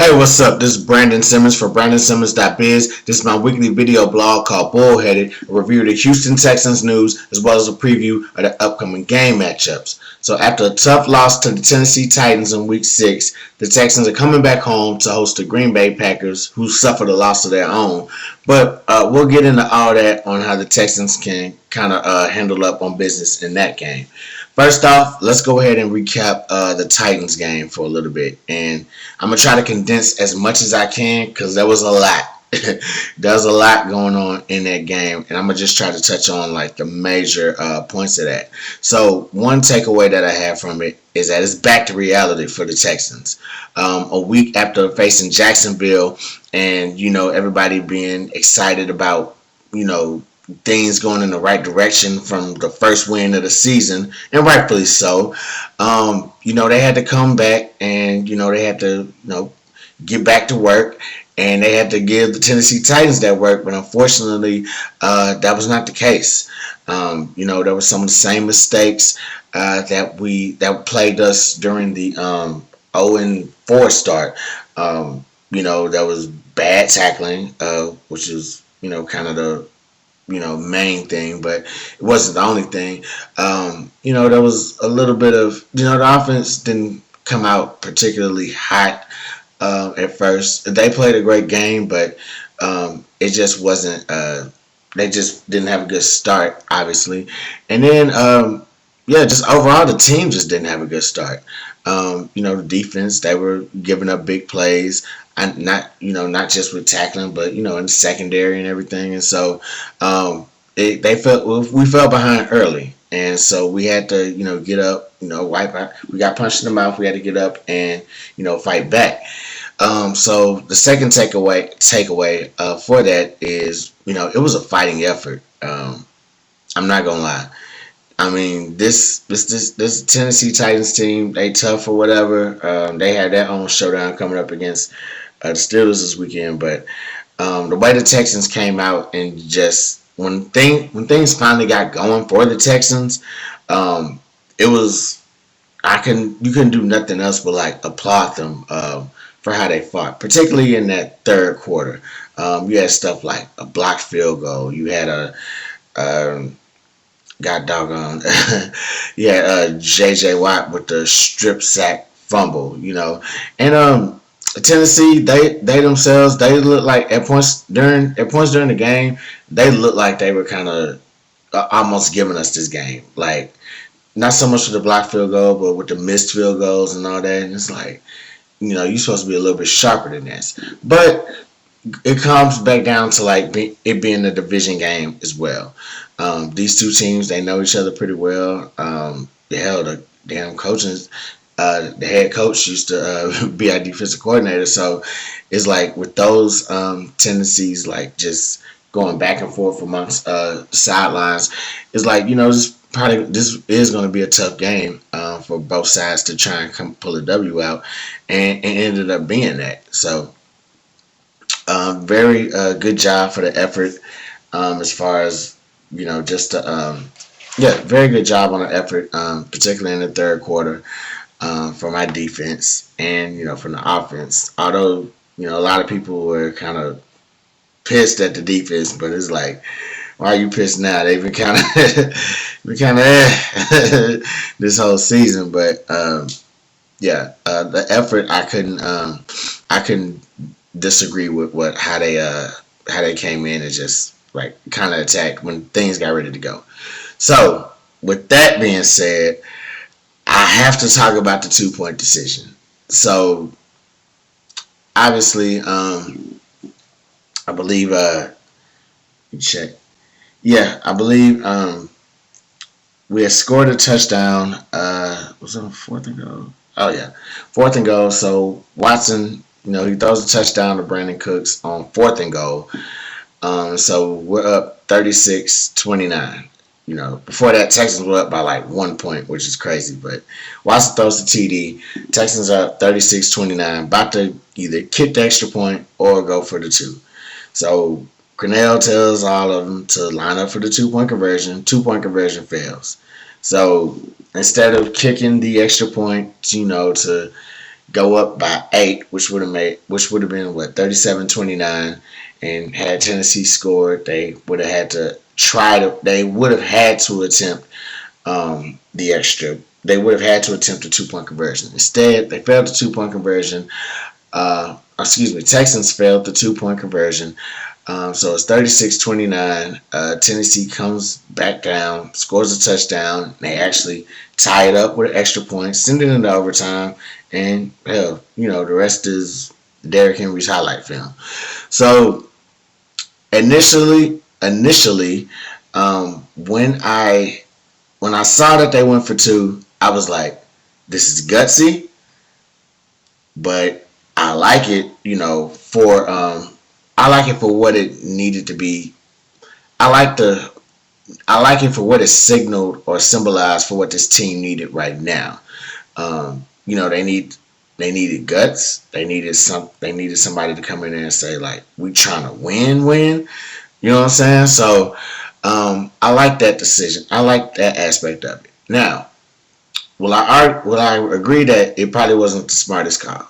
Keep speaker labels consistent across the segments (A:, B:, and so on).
A: Hey, what's up? This is Brandon Simmons for BrandonSimmons.biz. This is my weekly video blog called Bullheaded, a review of the Houston Texans news as well as a preview of the upcoming game matchups. So after a tough loss to the Tennessee Titans in Week 6, the Texans are coming back home to host the Green Bay Packers, who suffered a loss of their own. But we'll get into all that on how the Texans can kind of handle up on business in that game. First off, let's go ahead and recap the Titans game for a little bit. And I'm going to try to condense as much as I can because there was a lot. There's a lot going on in that game. And I'm going to just try to touch on like the major points of that. So one takeaway that I have from it is that it's back to reality for the Texans. A week after facing Jacksonville and, everybody being excited about, things going in the right direction from the first win of the season, and rightfully so. They had to come back and, they had to, get back to work, and they had to give the Tennessee Titans that work, but unfortunately, that was not the case. There were some of the same mistakes that plagued us during the 0-4 start. There was bad tackling, which is, kind of the main thing, but it wasn't the only thing. There was a little bit of, the offense didn't come out particularly hot at first. They played a great game, but it just wasn't, they just didn't have a good start, obviously. And then, just overall, the team just didn't have a good start. The defense, they were giving up big plays. And not just with tackling, but in the secondary and everything. And so we fell behind early, and so we had to get up, wipe out. We got punched in the mouth. We had to get up and fight back. So the second takeaway for that is it was a fighting effort. I'm not gonna lie. I mean, this Tennessee Titans team, they tough or whatever. They had their own showdown coming up against the Steelers this weekend, but the way the Texans came out and just when things finally got going for the Texans, it was you couldn't do nothing else but like applaud them for how they fought, particularly in that third quarter. You had stuff like a blocked field goal. You had God doggone, J.J. Watt with the strip sack fumble, and Tennessee, they themselves, they look like at points during the game, they looked like they were kind of almost giving us this game, like not so much with the blocked field goal, but with the missed field goals and all that. And it's like, you're supposed to be a little bit sharper than this, but it comes back down to like it being a division game as well. These two teams, they know each other pretty well. The damn coaches, the head coach used to be our defensive coordinator. So it's like with those tendencies, like just going back and forth amongst the sidelines, it's like, this is going to be a tough game for both sides to try and pull a W out, and it ended up being that. So very good job for the effort as far as, just very good job on the effort, particularly in the third quarter for my defense and, from the offense. Although, a lot of people were kind of pissed at the defense, but it's like, why are you pissed now? They've been kind of this whole season, but the effort, I couldn't disagree with how they came in and just like kind of attacked when things got ready to go. So with that being said, I have to talk about the 2-point decision. So obviously, I believe check. Yeah, I believe we had scored a touchdown. Was it on 4th and goal? Oh yeah, 4th and goal. So Watson, he throws a touchdown to Brandon Cooks on 4th and goal. So we're up 36-29. Before that, Texans were up by like 1 point, which is crazy. But Watson throws the TD. Texans are up 36-29, about to either kick the extra point or go for the 2. So Cornell tells all of them to line up for the 2-point conversion. 2-point conversion fails. So instead of kicking the extra point, to go up by 8, which would have been what 37-29, and had Tennessee scored, they would have had to they would have had to attempt the extra. They would have had to attempt a 2-point conversion. Instead, they failed the 2-point conversion. Texans failed the 2-point conversion. So it's 36-29. Tennessee comes back down, scores a touchdown. They actually tie it up with an extra point, send it into overtime, and hell, the rest is Derrick Henry's highlight film. So initially, when I saw that they went for 2, I was like, this is gutsy, but I like it, I like it for what it needed to be. I like it for what it signaled or symbolized for what this team needed right now. They needed guts. They needed somebody to come in there and say, like, we trying to win. You know what I'm saying? So I like that decision. I like that aspect of it. Now, will I agree that it probably wasn't the smartest call?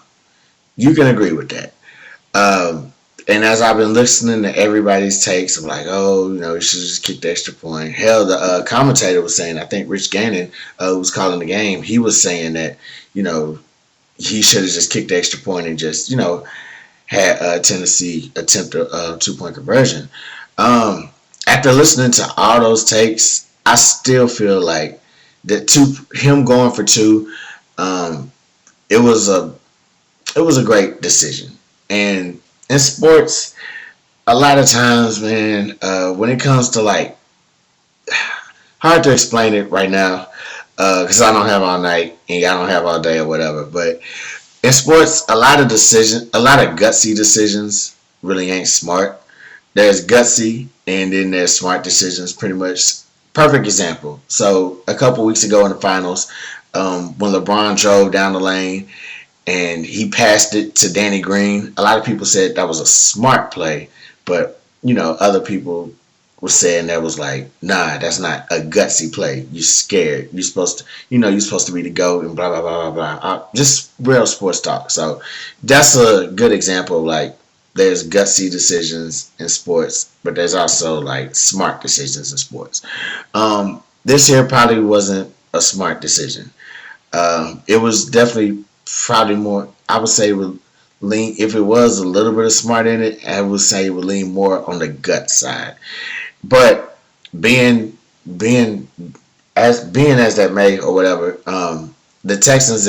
A: You can agree with that. And as I've been listening to everybody's takes, I'm like, you should just kick the extra point. Hell, the commentator was saying, I think Rich Gannon, who was calling the game, he was saying that, he should have just kicked the extra point and just, had Tennessee attempt a 2-point conversion. After listening to all those takes, I still feel like that him going for 2, it was a great decision. And in sports, a lot of times, man, when it comes to like, hard to explain it right now, because I don't have all night and I don't have all day or whatever. But in sports, a lot of gutsy decisions really ain't smart. There's gutsy and then there's smart decisions. Pretty much, perfect example. So a couple weeks ago in the finals, when LeBron drove down the lane and he passed it to Danny Green, a lot of people said that was a smart play, but other people were saying that was like, nah, that's not a gutsy play. You're scared. You're supposed to be the GOAT and blah blah blah blah blah. Just real sports talk. So that's a good example of like, there's gutsy decisions in sports, but there's also like smart decisions in sports. This here probably wasn't a smart decision. It was definitely probably more, I would say, would lean, if it was a little bit of smart in it, I would say it would lean more on the gut side. But being as that may or whatever, the Texans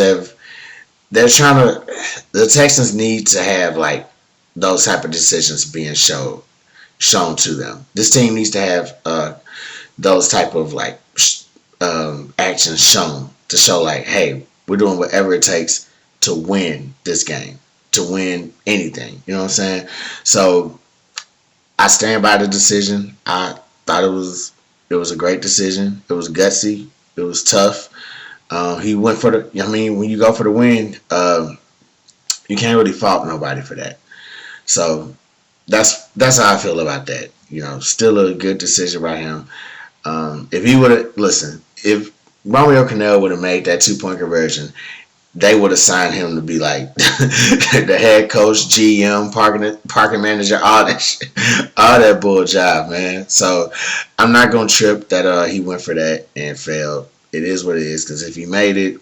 A: need to have like those type of decisions being shown to them. This team needs to have those type of like actions shown to show like, hey, we're doing whatever it takes to win this game, to win anything. You know what I'm saying? So I stand by the decision. I thought it was a great decision. It was gutsy. It was tough. He went for when you go for the win, you can't really fault nobody for that. So that's how I feel about that. Still a good decision by him. If he would have if Romeo Crennel would have made that 2-point conversion, they would have signed him to be like the head coach, GM, parking manager, all that shit, all that bull job, man. So I'm not gonna trip that he went for that and failed. It is what it is, because if he made it,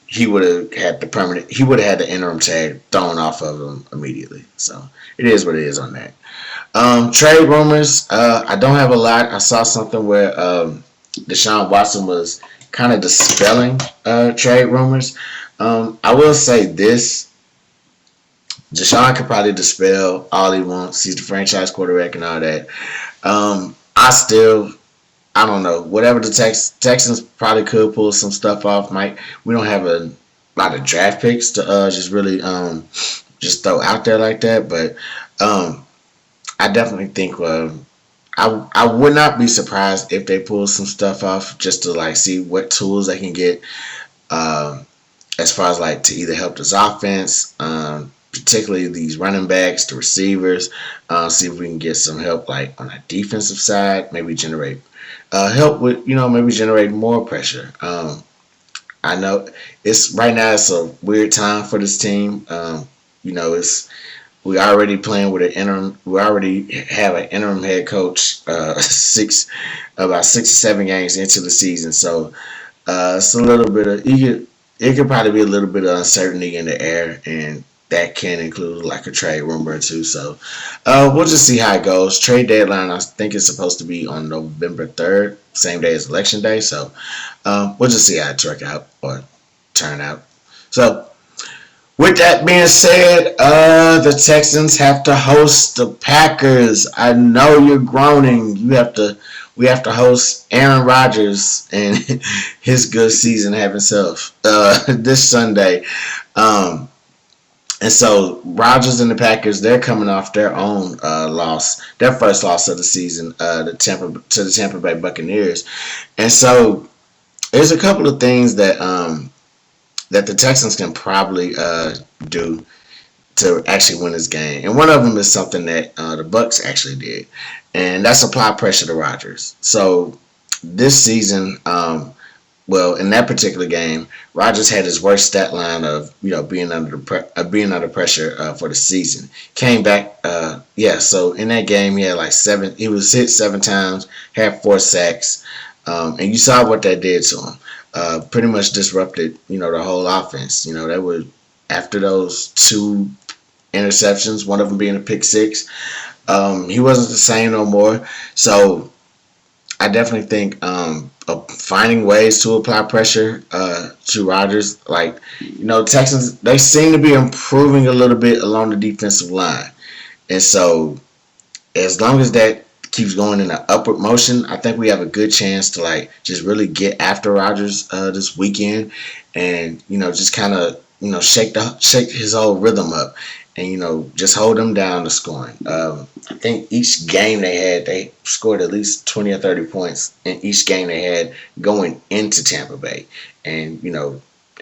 A: he would have had the interim tag thrown off of him immediately. So it is what it is on that. Trade rumors, I don't have a lot. I saw something where Deshaun Watson was kind of dispelling trade rumors. I will say this: Deshaun could probably dispel all he wants. He's the franchise quarterback and all that. I don't know. Whatever the Texans probably could pull some stuff off. We don't have a lot of draft picks to just really just throw out there like that. But I definitely think I would not be surprised if they pull some stuff off just to like see what tools they can get as far as like to either help this offense, particularly these running backs, the receivers, see if we can get some help like on the defensive side, maybe generate help with maybe generate more pressure. I know it's right now. It's a weird time for this team. It's we already playing with an interim. We already have an interim head coach. About 6 or 7 games into the season, so it's a little bit of it could probably be a little bit of uncertainty in the air, and that can include like a trade rumor or two. So we'll just see how it goes. Trade deadline, I think it's supposed to be on November 3rd, same day as Election Day. So we'll just see how it turn out or turn out. So with that being said, the Texans have to host the Packers. I know you're groaning. We have to host Aaron Rodgers and his good season having self this Sunday. And so Rodgers and the Packers, they're coming off their own loss, their first loss of the season, to the Tampa Bay Buccaneers. And so there's a couple of things that the Texans can probably do to actually win this game. And one of them is something that the Bucs actually did, and that's apply pressure to Rodgers. So this season, in that particular game, Rodgers had his worst stat line of being under pressure for the season. Came back, So in that game, he had like seven. He was hit 7 times, had 4 sacks, and you saw what that did to him. Pretty much disrupted, the whole offense. They were after those 2 interceptions, one of them being a pick 6. He wasn't the same no more. So I definitely think finding ways to apply pressure to Rodgers, Texans, they seem to be improving a little bit along the defensive line, and so as long as that keeps going in an upward motion, I think we have a good chance to just really get after Rodgers this weekend, and just kind of shake his whole rhythm up, and just hold him down to scoring. I think each game they scored at least 20 or 30 points in each game they had going into Tampa Bay, and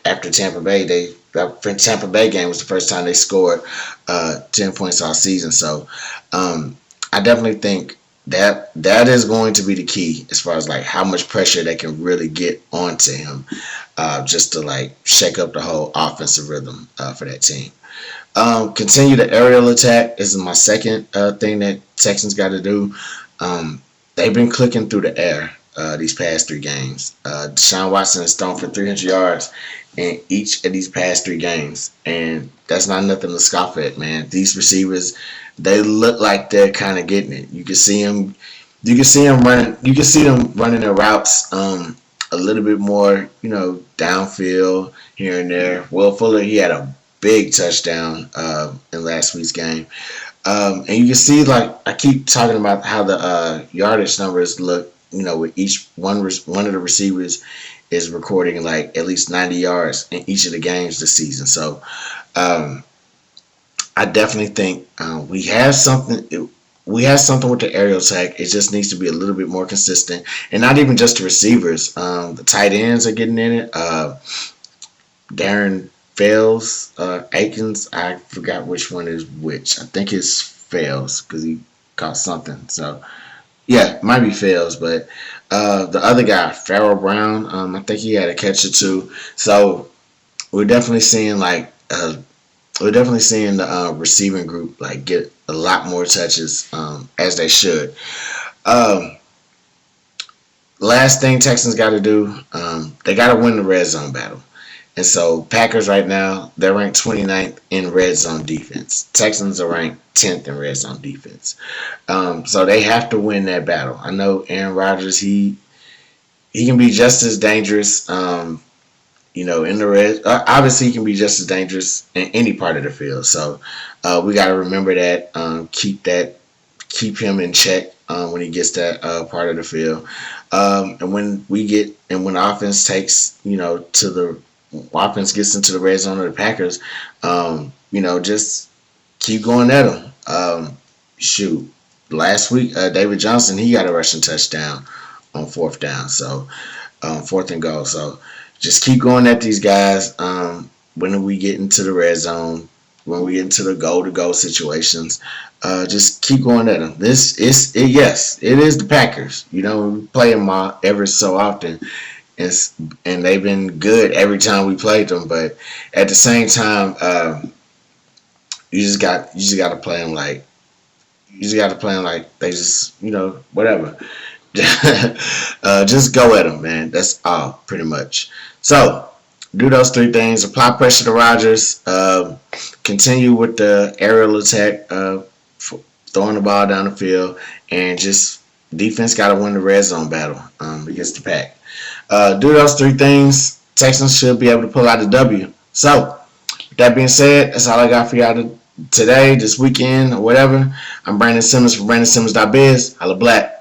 A: after Tampa Bay, that Tampa Bay game was the first time they scored 10 points all season. So I definitely think that is going to be the key as far as how much pressure they can really get onto him, just to shake up the whole offensive rhythm for that team. Continue the aerial attack. This is my second thing that Texans got to do. They've been clicking through the air these past 3 games. Deshaun Watson has thrown for 300 yards in each of these past 3 games, and that's not nothing to scoff at, man. These receivers, they look like they're kind of getting it. You can see them running. You can see them running their routes a little bit more, downfield here and there. Will Fuller, he had a big touchdown in last week's game, and you can see I keep talking about how the yardage numbers look. With each one of the receivers is recording at least 90 yards in each of the games this season. So I definitely think we have something. We have something with the aerial attack. It just needs to be a little bit more consistent, and not even just the receivers. The tight ends are getting in it. Darren Fails, Akins, I forgot which one is which. I think it's Fails because he caught something. So yeah, it might be Fails, but the other guy, Farrell Brown, I think he had a catch or 2. So we're definitely seeing the receiving group get a lot more touches as they should. Last thing Texans got to do, they got to win the red zone battle. And so Packers right now, they're ranked 29th in red zone defense. Texans are ranked 10th in red zone defense. So they have to win that battle. I know Aaron Rodgers, he can be just as dangerous, in the red. Obviously, he can be just as dangerous in any part of the field. So we got to remember that. Keep him in check when he gets that part of the field. And when the offense offense gets into the red zone of the Packers, just keep going at them. Last week, David Johnson, he got a rushing touchdown on 4th down, so 4th and goal. So just keep going at these guys. When we get into the red zone, when we get into the goal-to-goal situations, just keep going at them. It is the Packers. We play them ever so often. and they've been good every time we played them. But at the same time, you just got to play them like they just whatever. Just go at them, man. That's all, pretty much. So, do those three things. Apply pressure to Rodgers. Continue with the aerial attack, throwing the ball down the field, and just defense got to win the red zone battle against the Pack. Do those three things. Texans should be able to pull out the W. So, with that being said, that's all I got for y'all today, this weekend, or whatever. I'm Brandon Simmons from BrandonSimmons.biz. Holla black.